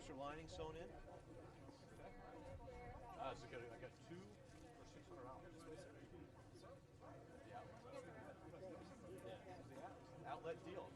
extra lining sewn in. So I got two for $600. Yeah. Outlet deal.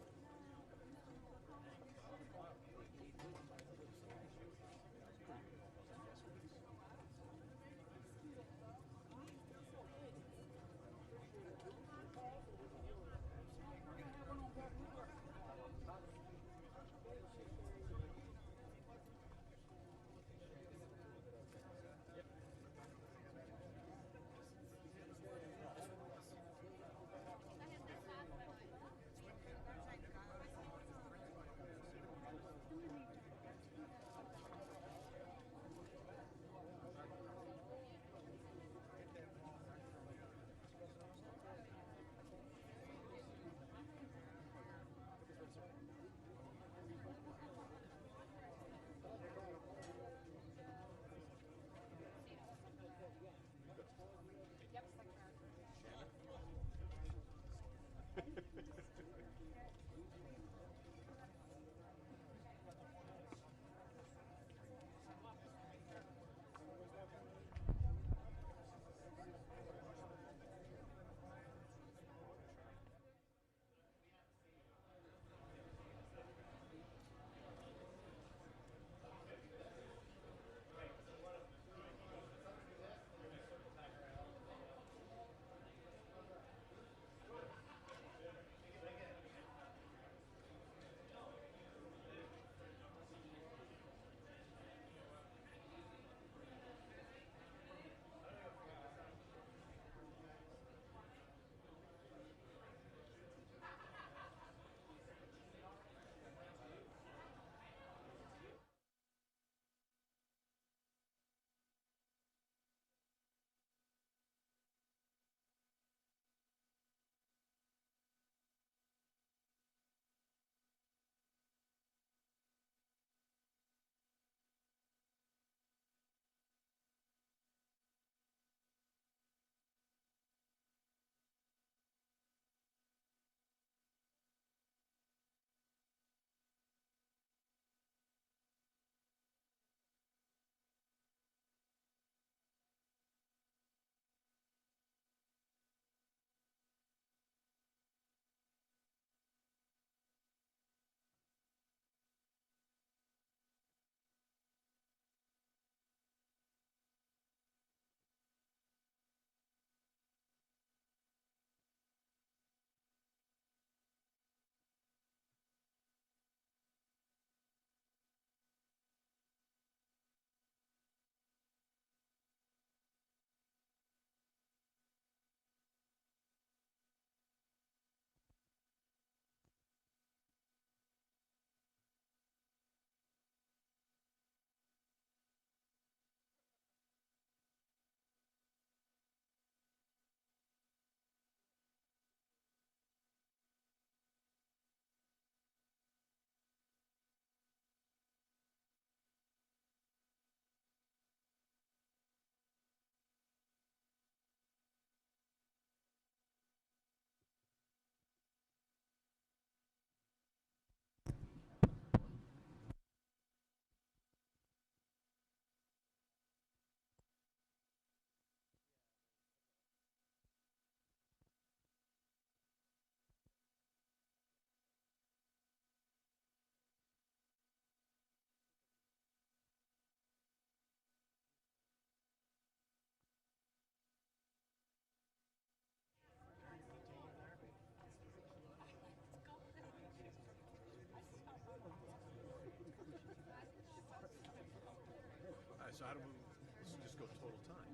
All right, so how do we, let's just go total time.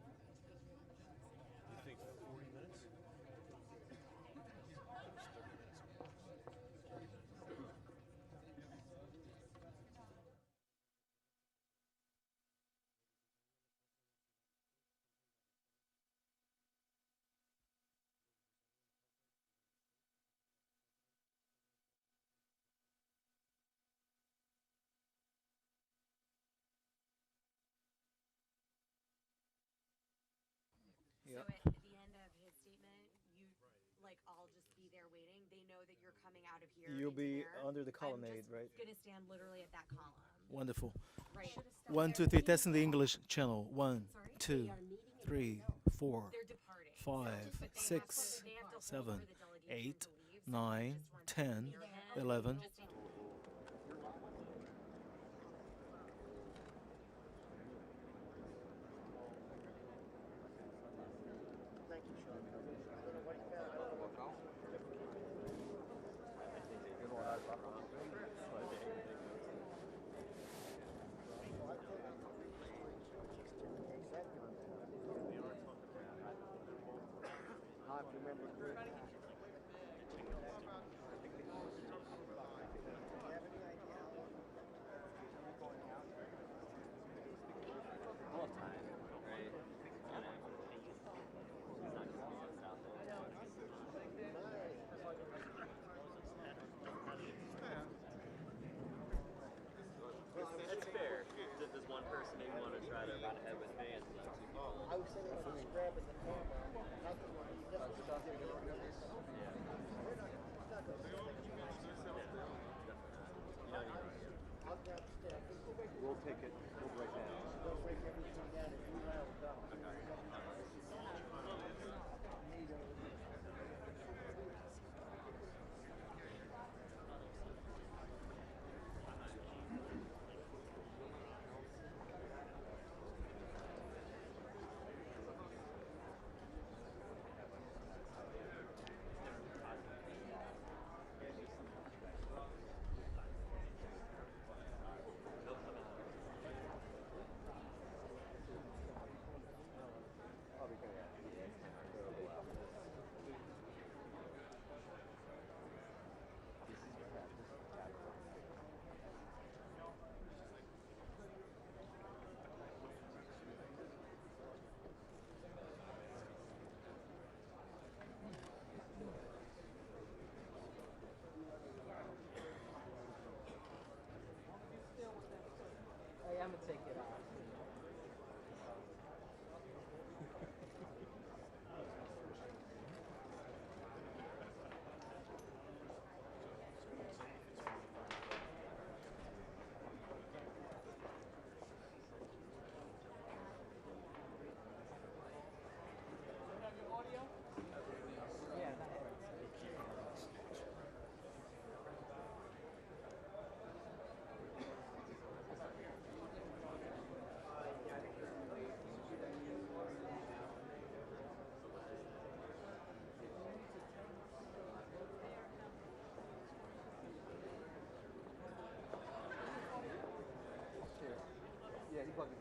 You think 40 minutes? 30 minutes. So Yep. at the end of his statement, you like all just be there waiting. They know that you're coming out of here You'll into be there. under the I'm colonnade, just right? gonna stand literally at that column. Wonderful. Right. 1, 2, 3. Testing the English channel. 1, Sorry? 2, 3, 4, They're departing. 5, But they 6, they have to hold 7, for the delegation 8, to leave, so we 9, just run 10, near him. 11. Just in- That's fair. Does one person maybe want to try to run ahead with me and the two people? I was sitting there just grabbing the camera. I'll grab the stick. We'll take it. We'll break down. We'll break everything down and you rattle down. Hey, I'm gonna take it off. Yeah, that hurts. Yeah, he bugged me.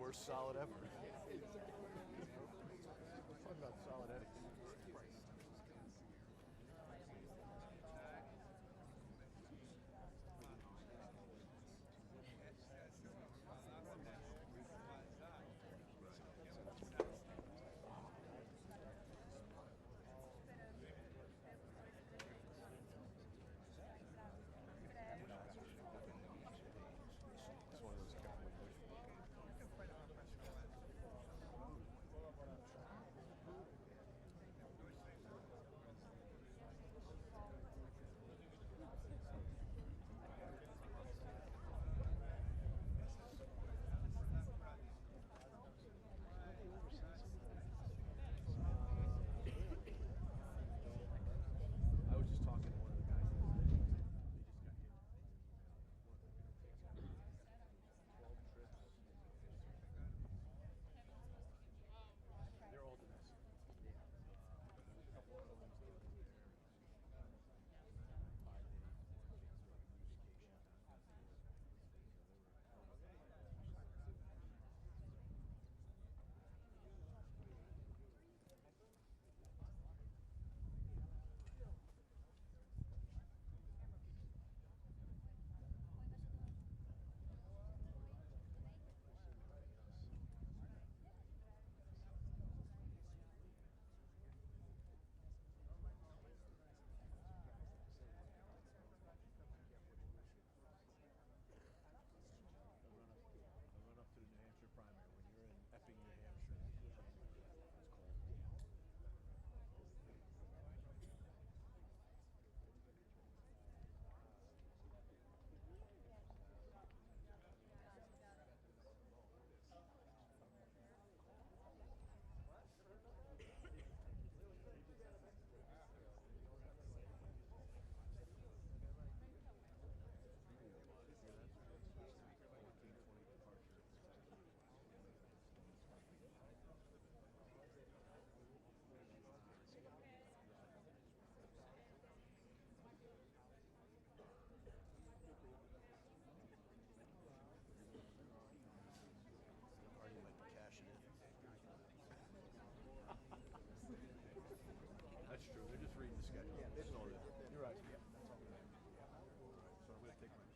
worst solid ever. Talk about solid etiquette. It's one of those cowboy bush. I was just talking to one of the guys the other day. They just got hit. One of the takes 12 trips. They're all domestic. A couple of homes down there. 5 days. I run up to the New Hampshire primary. When you're in Epping, New Hampshire, it's cold. Party might be cashing in. That's true. They're just reading the schedule. Yeah, that's all it is. You're right. Yeah, that's all it is. So I'm going to take my place.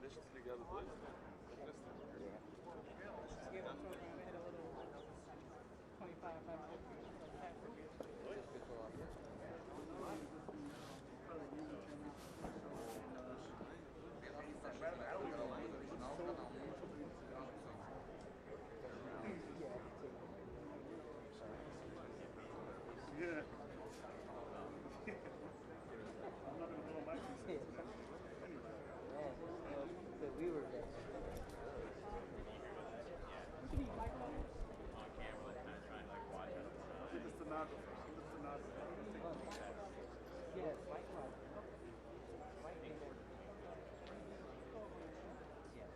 Just gave a program. We had a little 25 500. Yes, right now. Right in there. Yes.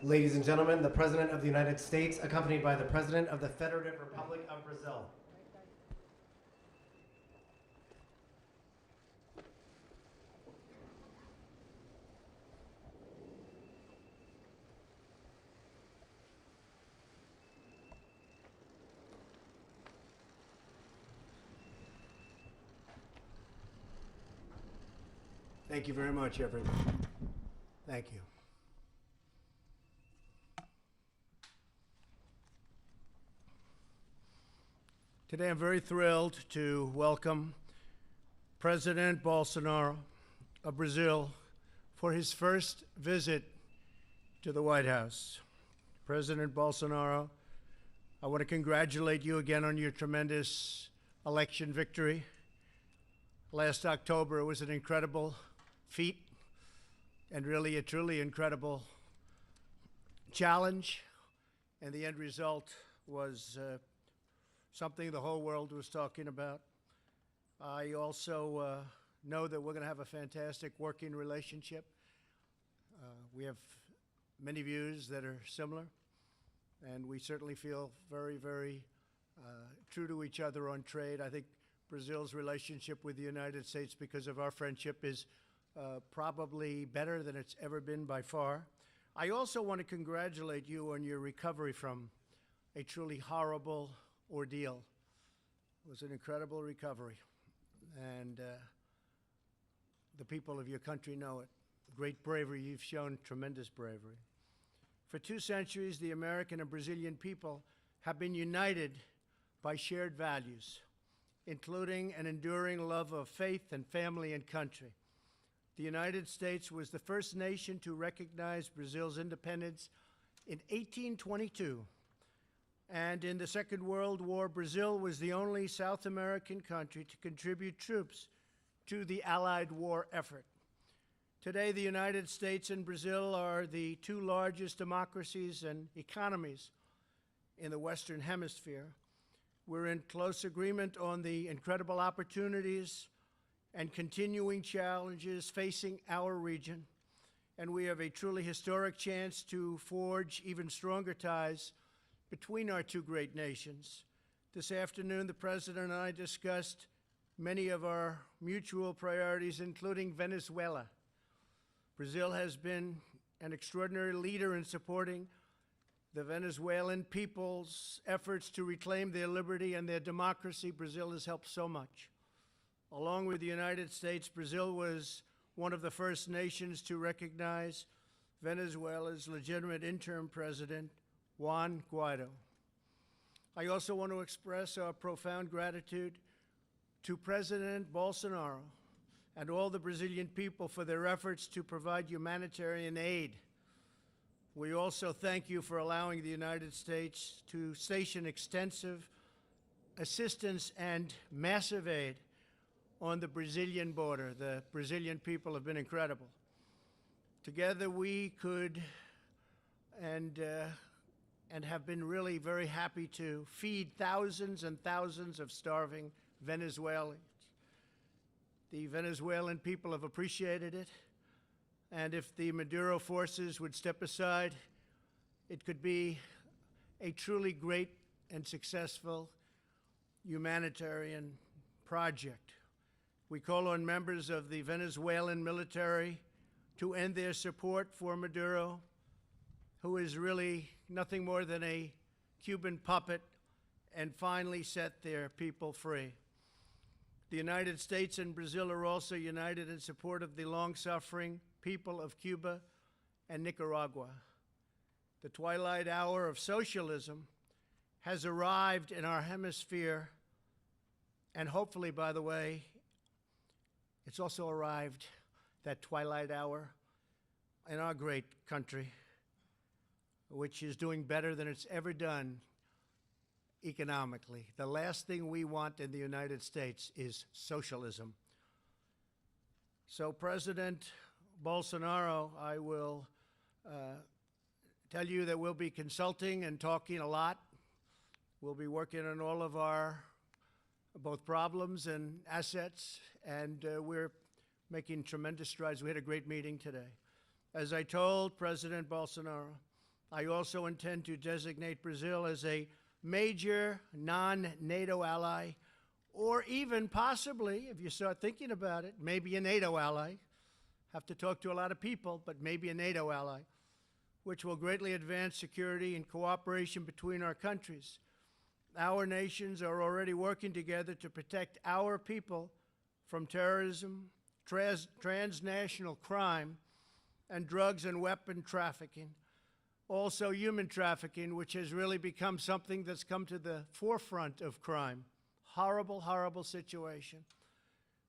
Ladies and gentlemen, the President of the United States, accompanied by the President of the Federative Republic of Brazil. Thank you very much, everyone. Thank you. Today I'm very thrilled to welcome President Bolsonaro of Brazil for his first visit to the White House. President Bolsonaro, I want to congratulate you again on your tremendous election victory. Last October, it was an incredible feat and really a truly incredible challenge, and the end result was something the whole world was talking about. I also know that we're going to have a fantastic working relationship. We have many views that are similar, and we certainly feel very, very true to each other on trade. I think Brazil's relationship with the United States, because of our friendship, is probably better than it's ever been by far. I also want to congratulate you on your recovery from a truly horrible ordeal. It was an incredible recovery, and the people of your country know it. Great bravery. You've shown tremendous bravery. For 2 centuries, the American and Brazilian people have been united by shared values, including an enduring love of faith and family and country. The United States was the first nation to recognize Brazil's independence in 1822. And in the Second World War, Brazil was the only South American country to contribute troops to the Allied war effort. Today, the United States and Brazil are the 2 largest democracies and economies in the Western Hemisphere. We're in close agreement on the incredible opportunities and continuing challenges facing our region, and we have a truly historic chance to forge even stronger ties between our 2 great nations. This afternoon, the President and I discussed many of our mutual priorities, including Venezuela. Brazil has been an extraordinary leader in supporting the Venezuelan people's efforts to reclaim their liberty and their democracy. Brazil has helped so much. Along with the United States, Brazil was one of the first nations to recognize Venezuela's legitimate interim president, Juan Guaido. I also want to express our profound gratitude to President Bolsonaro and all the Brazilian people for their efforts to provide humanitarian aid. We also thank you for allowing the United States to station extensive assistance and massive aid on the Brazilian border. The Brazilian people have been incredible. Together we could and have been really very happy to feed thousands and thousands of starving Venezuelans. The Venezuelan people have appreciated it, and if the Maduro forces would step aside, it could be a truly great and successful humanitarian project. We call on members of the Venezuelan military to end their support for Maduro, who is really nothing more than a Cuban puppet, and finally set their people free. The United States and Brazil are also united in support of the long-suffering people of Cuba and Nicaragua. The twilight hour of socialism has arrived in our hemisphere, and hopefully, by the way, it's also arrived, that twilight hour, in our great country, which is doing better than it's ever done economically. The last thing we want in the United States is socialism. So, President Bolsonaro, I will tell you that we'll be consulting and talking a lot. We'll be working on all of our both problems and assets, and we're making tremendous strides. We had a great meeting today. As I told President Bolsonaro, I also intend to designate Brazil as a major non-NATO ally, or even possibly, if you start thinking about it, maybe a NATO ally. Have to talk to a lot of people, but maybe a NATO ally, which will greatly advance security and cooperation between our countries. Our nations are already working together to protect our people from terrorism, transnational crime, and drugs and weapon trafficking. Also human trafficking, which has really become something that's come to the forefront of crime. Horrible, horrible situation.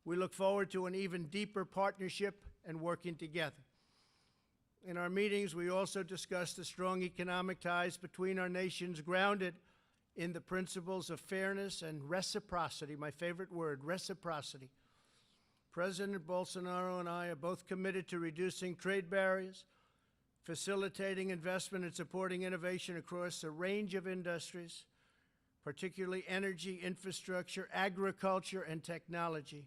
We look forward to an even deeper partnership and working together. In our meetings, we also discussed the strong economic ties between our nations grounded in the principles of fairness and reciprocity, my favorite word, reciprocity. President Bolsonaro and I are both committed to reducing trade barriers, facilitating investment and supporting innovation across a range of industries, particularly energy, infrastructure, agriculture, and technology.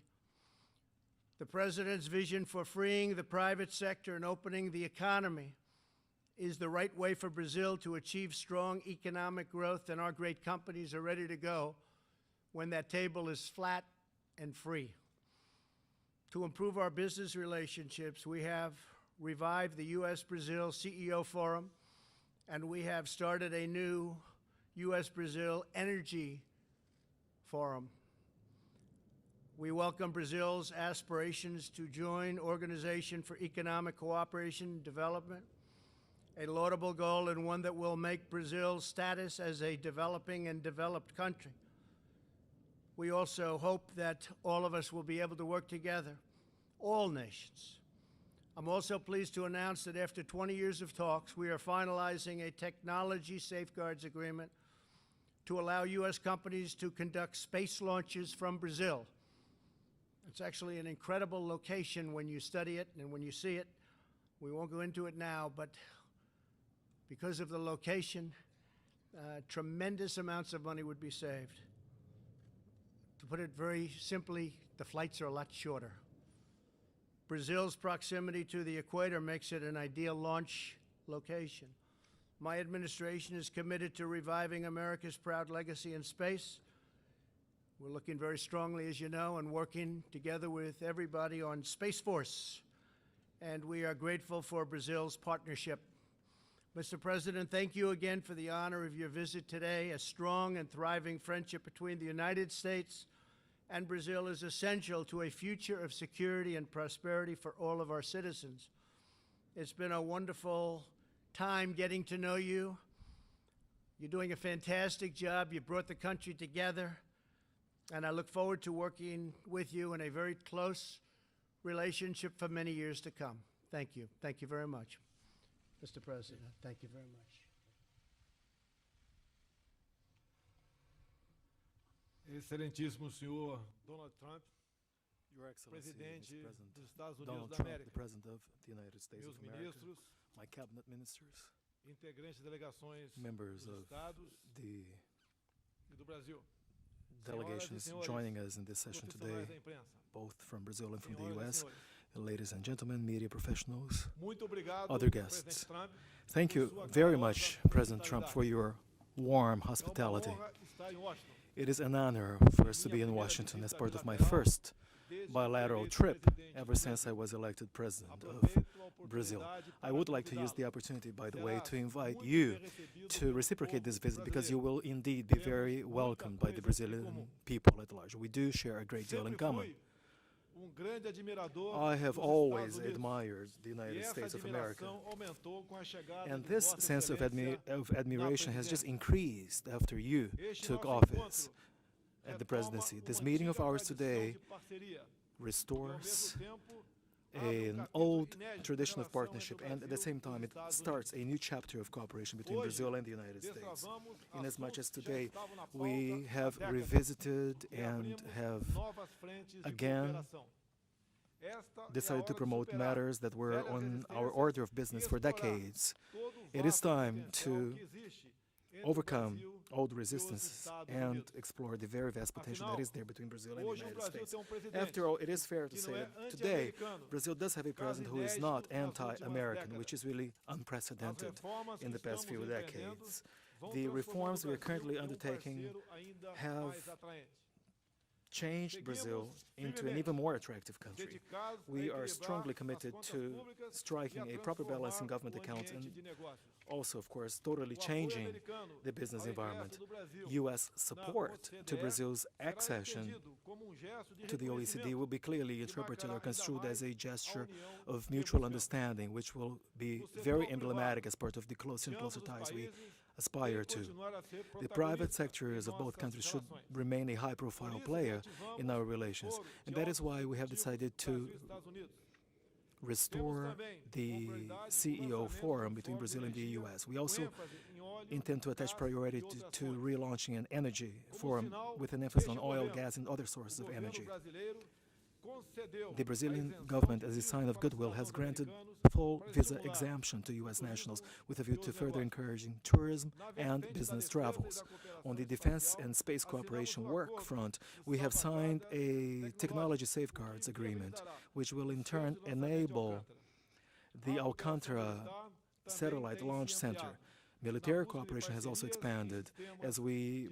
The President's vision for freeing the private sector and opening the economy is the right way for Brazil to achieve strong economic growth, and our great companies are ready to go when that table is flat and free. To improve our business relationships, we have revived the U.S.-Brazil CEO Forum, and we have started a new U.S.-Brazil Energy Forum. We welcome Brazil's aspirations to join Organization for Economic Cooperation and Development, a laudable goal and one that will make Brazil's status as a developing and developed country. We also hope that all of us will be able to work together, all nations. I'm also pleased to announce that after 20 years of talks, we are finalizing a technology safeguards agreement to allow U.S. companies to conduct space launches from Brazil. It's actually an incredible location when you study it and when you see it. We won't go into it now, but because of the location, tremendous amounts of money would be saved. To put it very simply, the flights are a lot shorter. Brazil's proximity to the equator makes it an ideal launch location. My administration is committed to reviving America's proud legacy in space. We're looking very strongly, as you know, and working together with everybody on Space Force. And we are grateful for Brazil's partnership. Mr. President, thank you again for the honor of your visit today. A strong and thriving friendship between the United States and Brazil is essential to a future of security and prosperity for all of our citizens. It's been a wonderful time getting to know you. You're doing a fantastic job. You brought the country together, and I look forward to working with you in a very close relationship for many years to come. Thank you. Thank you very much. Mr. President, thank you very much. Excelentíssimo senhor Donald Trump, Your Excellency, presidente Mr. President, dos Estados Unidos Donald da Trump, América, the President of the United States meus of America, ministros, my cabinet ministers, integrantes de delegações members dos of estados the e do Brasil, delegations senhoras e senhores, joining us in this session today, profissionais da imprensa, both from Brazil and from the senhoras e U.S., senhores, ladies and gentlemen, media professionals, muito obrigado, other Presidente guests. Trump. Thank you very much, President Trump, for your warm É uma hospitality. honra estar em Washington. It is an honor for us to be in Washington as part of my first bilateral trip ever since I was elected president of Brazil. I would like to use the opportunity, by the way, to invite you to reciprocate this visit because you will indeed be very welcomed by the Brazilian people at large. We do share a great deal in common. I have always admired the United States of America, and this sense of admiration has just increased after you took office at the presidency. This meeting of ours today restores an old tradition of partnership, and at the same time it starts a new chapter of cooperation between Brazil and the United States. Inasmuch as today we have revisited and have again decided to promote matters that were on our order of business for decades. It is time to overcome old resistances and explore the very vast potential that is there between Brazil and the United States. After all, it is fair to say that today Brazil does have a president who is not anti-American, which is really unprecedented in the past few decades. The reforms we are currently undertaking have changed Brazil into an even more attractive country. We are strongly committed to striking a proper balance in government accounts and also, of course, totally changing the business environment. U.S. support to Brazil's accession to the OECD will be clearly interpreted or construed as a gesture of mutual understanding, which will be very emblematic as part of the closer and closer ties we aspire to. The private sectors of both countries should remain a high-profile player in our relations, and that is why we have decided to restore the CEO forum between Brazil and the U.S. We also intend to attach priority to relaunching an energy forum with an emphasis on oil, gas, and other sources of energy. The Brazilian government, as a sign of goodwill, has granted full visa exemption to U.S. nationals with a view to further encouraging tourism and business travels. On the defense and space cooperation work front, we have signed a technology safeguards agreement, which will in turn enable the Alcântara Satellite Launch Center. Military cooperation has also expanded as we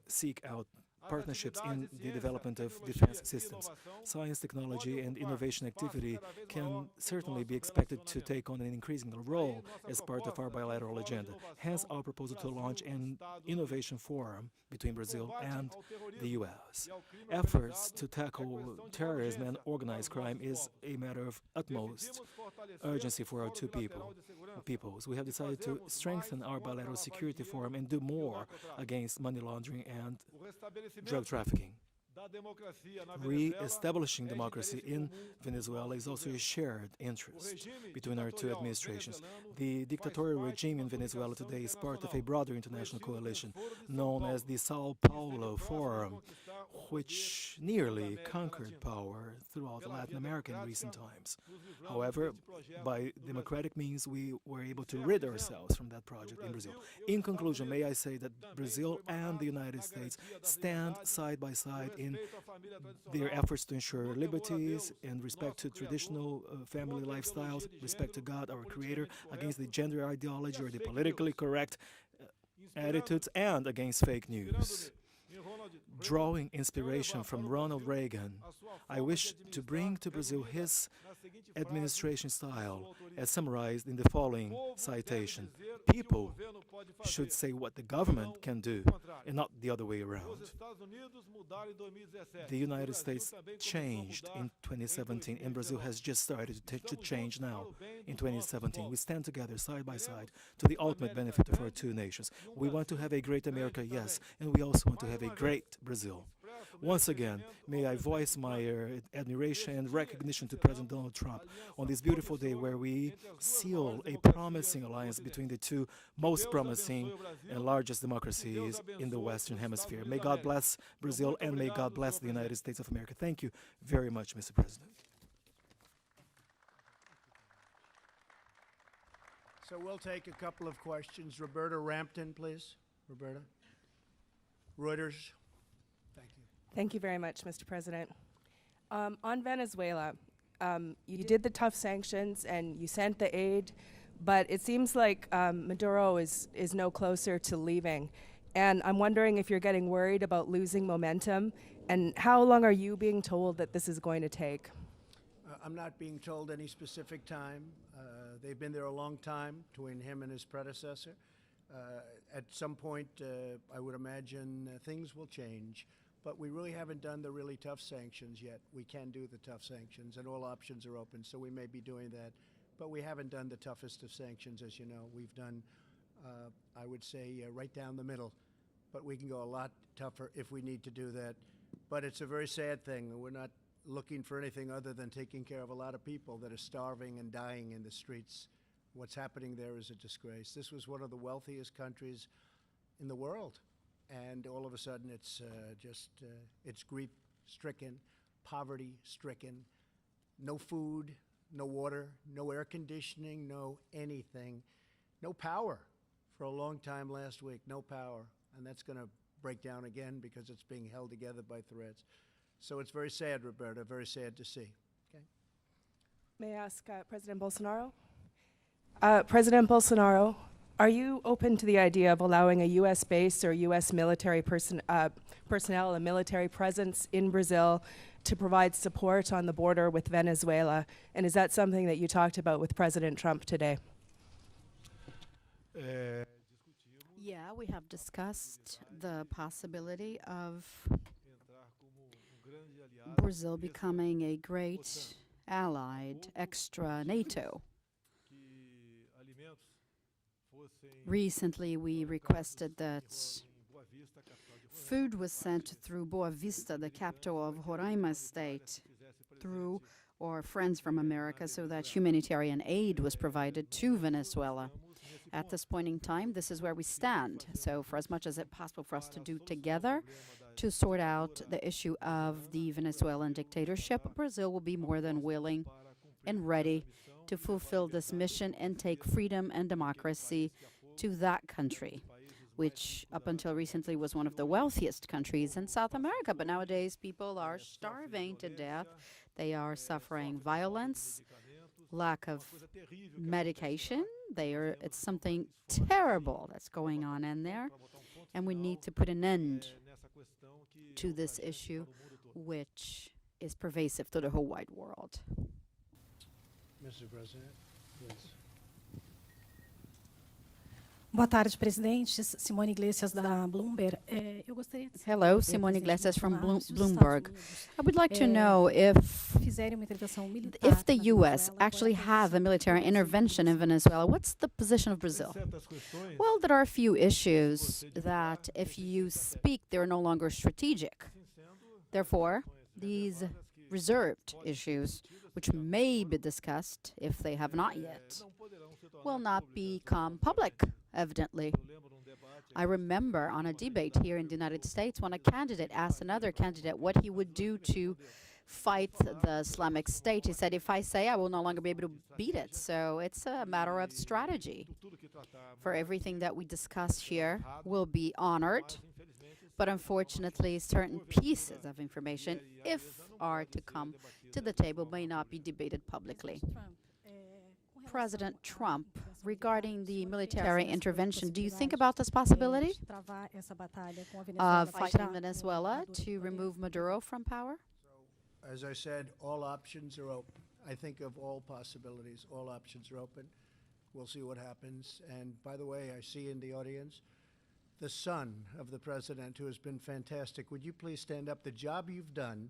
seek out partnerships in the development of defense systems. Science, technology, and innovation activity can certainly be expected to take on an increasing role as part of our bilateral agenda. Hence, our proposal to launch an innovation forum between Brazil and the U.S. Efforts to tackle terrorism and organized crime is a matter of utmost urgency for our two peoples. We have decided to strengthen our bilateral security forum and do more against money laundering and drug trafficking. Re-establishing democracy in Venezuela is also a shared interest between our two administrations. The dictatorial regime in Venezuela today is part of a broader international coalition known as the Sao Paulo Forum, which nearly conquered power throughout Latin America in recent times. However, by democratic means, we were able to rid ourselves from that project in Brazil. In conclusion, may I say that Brazil and the United States stand side by side in their efforts to ensure liberties and respect to traditional family lifestyles, respect to God, our Creator, against the gender ideology or the politically correct attitudes, and against fake news. Drawing inspiration from Ronald Reagan, I wish to bring to Brazil his administration style as summarized in the following citation. People should say what the government can do and not the other way around. The United States changed in 2017 and Brazil has just started to change now in 2017. We stand together side by side to the ultimate benefit of our two nations. We want to have a great America, yes, and we also want to have a great Brazil. Once again, may I voice my admiration and recognition to President Donald Trump on this beautiful day where we seal a promising alliance between the two most promising and largest democracies in the Western Hemisphere. May God bless Brazil and may God bless the United States of America. Thank you very much, Mr. President. So we'll take a couple of questions. Roberta Rampton, please. Roberta. Reuters. Thank you. Thank you very much, Mr. President. On Venezuela, you did the tough sanctions and you sent the aid, but it seems like Maduro is no closer to leaving. And I'm wondering if you're getting worried about losing momentum And how long are you being told that this is going to take? I'm not being told any specific time. They've been there a long time between him and his predecessor. At some point, I would imagine things will change, but we really haven't done the really tough sanctions yet. We can do the tough sanctions, and all options are open, so we may be doing that. But we haven't done the toughest of sanctions, as you know. We've done, I would say, right down the middle, but we can go a lot tougher if we need to do that. But it's a very sad thing. We're not looking for anything other than taking care of a lot of people that are starving and dying in the streets. What's happening there is a disgrace. This was one of the wealthiest countries in the world, and all of a sudden it's it's grief-stricken, poverty-stricken, no food, no water, no air conditioning, no anything, no power for a long time last week, no power, and that's going to break down again because it's being held together by threads. So it's very sad, Roberta, very sad to see. Okay. May I ask President Bolsonaro? President Bolsonaro, are you open to the idea of allowing a U.S. base or U.S. military personnel, a military presence in Brazil to provide support on the border with Venezuela? And is that something that you talked about with President Trump today? Yeah, we have discussed the possibility of Brazil becoming a great allied extra NATO. Recently, we requested that food was sent through Boa Vista, the capital of Roraima state, through our friends from America, so that humanitarian aid was provided to Venezuela. At this point in time, this is where we stand. So for as much as it's possible for us to do together to sort out the issue of the Venezuelan dictatorship, Brazil will be more than willing and ready to fulfill this mission and take freedom and democracy to that country, which up until recently was one of the wealthiest countries in South America. But nowadays, people are starving to death. They are suffering violence, lack of medication. It's something terrible that's going on in there, and we need to put an end to this issue, which is pervasive to the whole wide world. Mr. President, please. Boa tarde, presidente. Simone Iglesias da Bloomberg. Eu gostaria de saber, Hello, Simone presidente Iglesias from Bolsonaro, se os Bloomberg. Estados I would like to Unidos, know if fizerem uma intervenção militar if the na U.S. Venezuela, actually qual é a have a posição military do Brasil intervention in Venezuela, what's the position of Brazil? Well, there are a few issues that if you speak, they're no longer strategic. Therefore, these reserved issues, which may be discussed if they have not yet, will not become public, evidently. I remember on a debate here in the United States when a candidate asked another candidate what he would do to fight the Islamic State. He said, if I say, I will no longer be able to beat it. So it's a matter of strategy. For everything that we discuss here will be honored, but unfortunately, certain pieces of information, if are to come to the table, may not be debated publicly. President Trump, regarding the military intervention, do you think about this possibility of fighting Venezuela to remove Maduro from power? As I said, all options are open. I think of all possibilities. All options are open. We'll see what happens. And by the way, I see in the audience the son of the president, who has been fantastic. Would you please stand up? The job you've done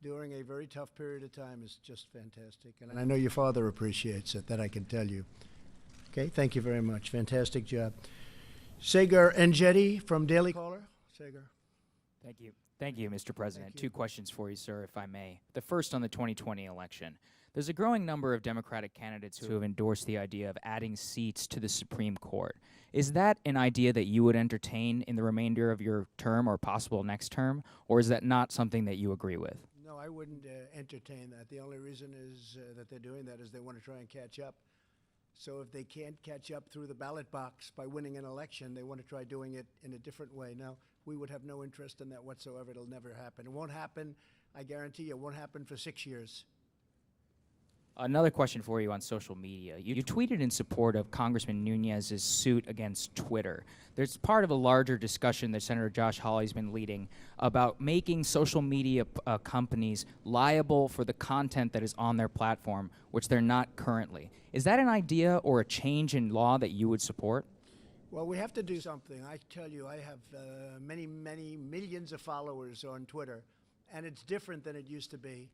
during a very tough period of time is just fantastic. And I know your father appreciates it, that I can tell you. Okay, thank you very much. Fantastic job. Sagar Enjeti from Daily Caller. Sagar. Thank you. Thank you, Mr. President. Two questions for you, sir, if I may. The first on the 2020 election. There's a growing number of Democratic candidates who have endorsed the idea of adding seats to the Supreme Court. Is that an idea that you would entertain in the remainder of your term or possible next term, or is that not something that you agree with? No, I wouldn't entertain that. The only reason is that they're doing that is they want to try and catch up. So if they can't catch up through the ballot box by winning an election, they want to try doing it in a different way. Now, we would have no interest in that whatsoever. It'll never happen. It won't happen, I guarantee you, it won't happen for 6 years. Another question for you on social media. You tweeted in support of Congressman Nunez's suit against Twitter. There's part of a larger discussion that Senator Josh Hawley's been leading about making social media companies liable for the content that is on their platform, which they're not currently. Is that an idea or a change in law that you would support? Well, we have to do something. I tell you, I have many millions of followers on Twitter, and it's different than it used to be.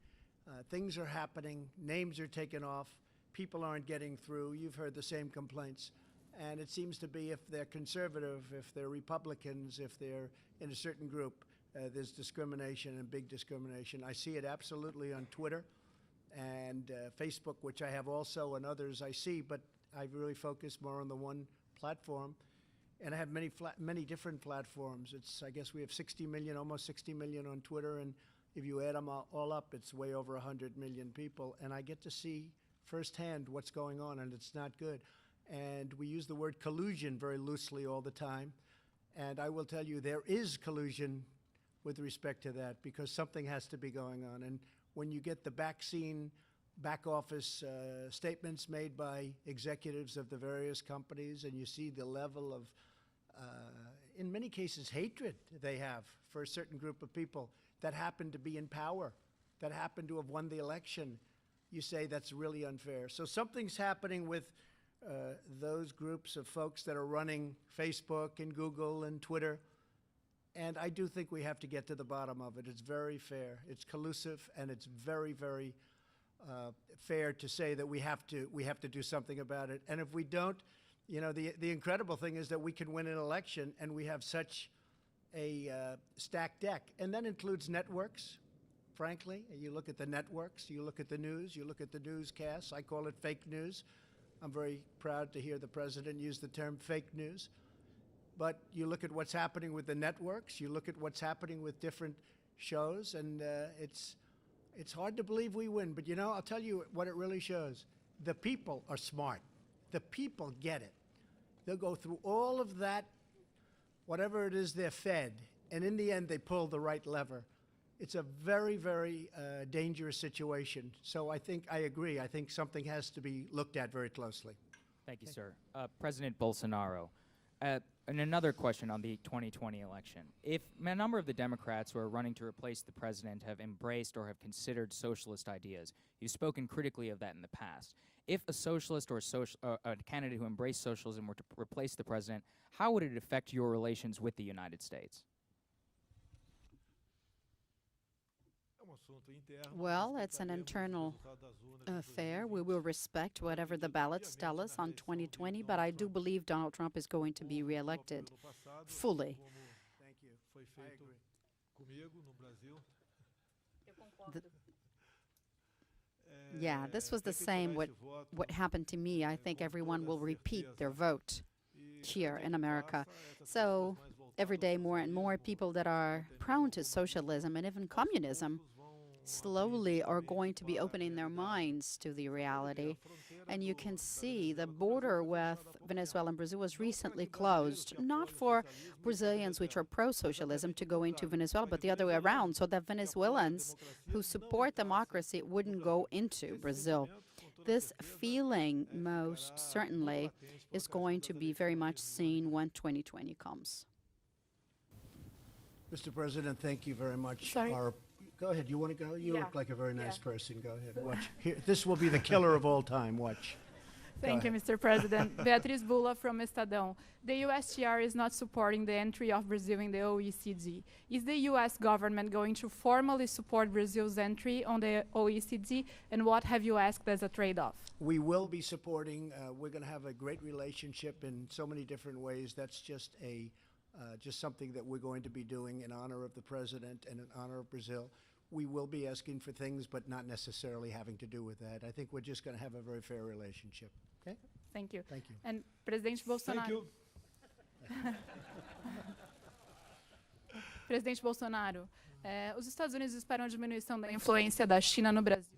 Things are happening, names are taken off, people aren't getting through. You've heard the same complaints. And it seems to be if they're conservative, if they're Republicans, if they're in a certain group, there's discrimination and big discrimination. I see it absolutely on Twitter and Facebook, which I have also, and others I see, but I really focus more on the one platform. And I have many different platforms. I guess we have 60 million, almost 60 million on Twitter, and if you add them all up, it's way over 100 million people. And I get to see firsthand what's going on, and it's not good. And we use the word collusion very loosely all the time. And I will tell you, there is collusion with respect to that, because something has to be going on. And when you get the back office statements made by executives of the various companies, and you see the level of, in many cases, hatred they have for a certain group of people that happen to be in power, that happen to have won the election, you say that's really unfair. So something's happening with those groups of folks that are running Facebook and Google and Twitter. And I do think we have to get to the bottom of it. It's very fair. It's collusive, and it's very, very fair to say that we have to do something about it. And if we don't, you know, the incredible thing is that we can win an election, and we have such a stacked deck. And that includes networks, frankly. You look at the networks, you look at the news, you look at the newscasts. I call it fake news. I'm very proud to hear the president use the term fake news. But you look at what's happening with the networks, you look at what's happening with different shows, and it's hard to believe we win. But, you know, I'll tell you what it really shows. The people are smart. The people get it. They'll go through all of that, whatever it is they're fed, and in the end, they pull the right lever. It's a very, very dangerous situation. So I agree. I think something has to be looked at very closely. Thank you, sir. President Bolsonaro, and another question on the 2020 election. If a number of the Democrats who are running to replace the president have embraced or have considered socialist ideas, you've spoken critically of that in the past. If a socialist or a candidate who embraced socialism were to replace the president, how would it affect your relations with the United States? Well, it's an internal affair. We will respect whatever the ballots tell us on 2020, but I do believe Donald Trump is going to be reelected fully. Thank you. I agree. Yeah, this was the same what happened to me. I think everyone will repeat their vote here in America. So every day more and more people that are prone to socialism and even communism slowly are going to be opening their minds to the reality. And you can see the border with Venezuela and Brazil was recently closed, not for Brazilians which are pro-socialism to go into Venezuela, but the other way around, so that Venezuelans who support democracy wouldn't go into Brazil. This feeling, most certainly, is going to be very much seen when 2020 comes. Mr. President, thank you very much. Sorry. Go ahead. You want to go? You Yeah. look like a very nice person. Go ahead. Watch. Here, this will be the killer of all time. Watch. Thank you, Mr. President. Beatriz Bula from Estadão. The USTR is not supporting the entry of Brazil in the OECD. Is the U.S. government going to formally support Brazil's entry on the OECD, and what have you asked as a trade-off? We will be supporting. We're going to have a great relationship in so many different ways. That's just something that we're going to be doing in honor of the president and in honor of Brazil. We will be asking for things, but not necessarily having to do with that. I think we're just going to have a very fair relationship. Okay? Thank you. Thank you. And Presidente Bolsonaro. Thank you. Presidente Bolsonaro, os Estados Unidos esperam a diminuição da influência da China no Brasil.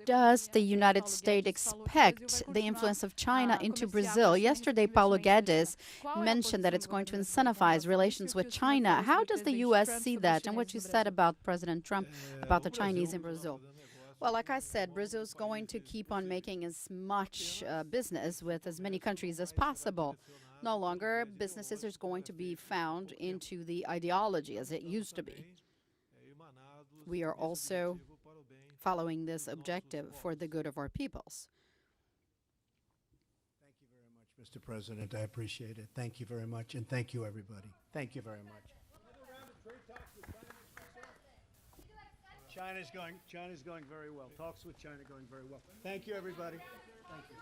Does the United States expect the influence of China into Brazil? Yesterday, Paulo Guedes mentioned that it's going to incentivize relations with China. How does the U.S. see that, and what you said about President Trump, about the Chinese in Brazil? Well, like I said, Brazil is going to keep on making as much business with as many countries as possible. No longer businesses are going to be found into the ideology as it used to be. We are also following this objective for the good of our peoples. Thank you very much, Mr. President. I appreciate it. Thank you very much, and thank you, everybody. Thank you very much. China's going very well. Talks with China going very well. Thank you, everybody. Thank you.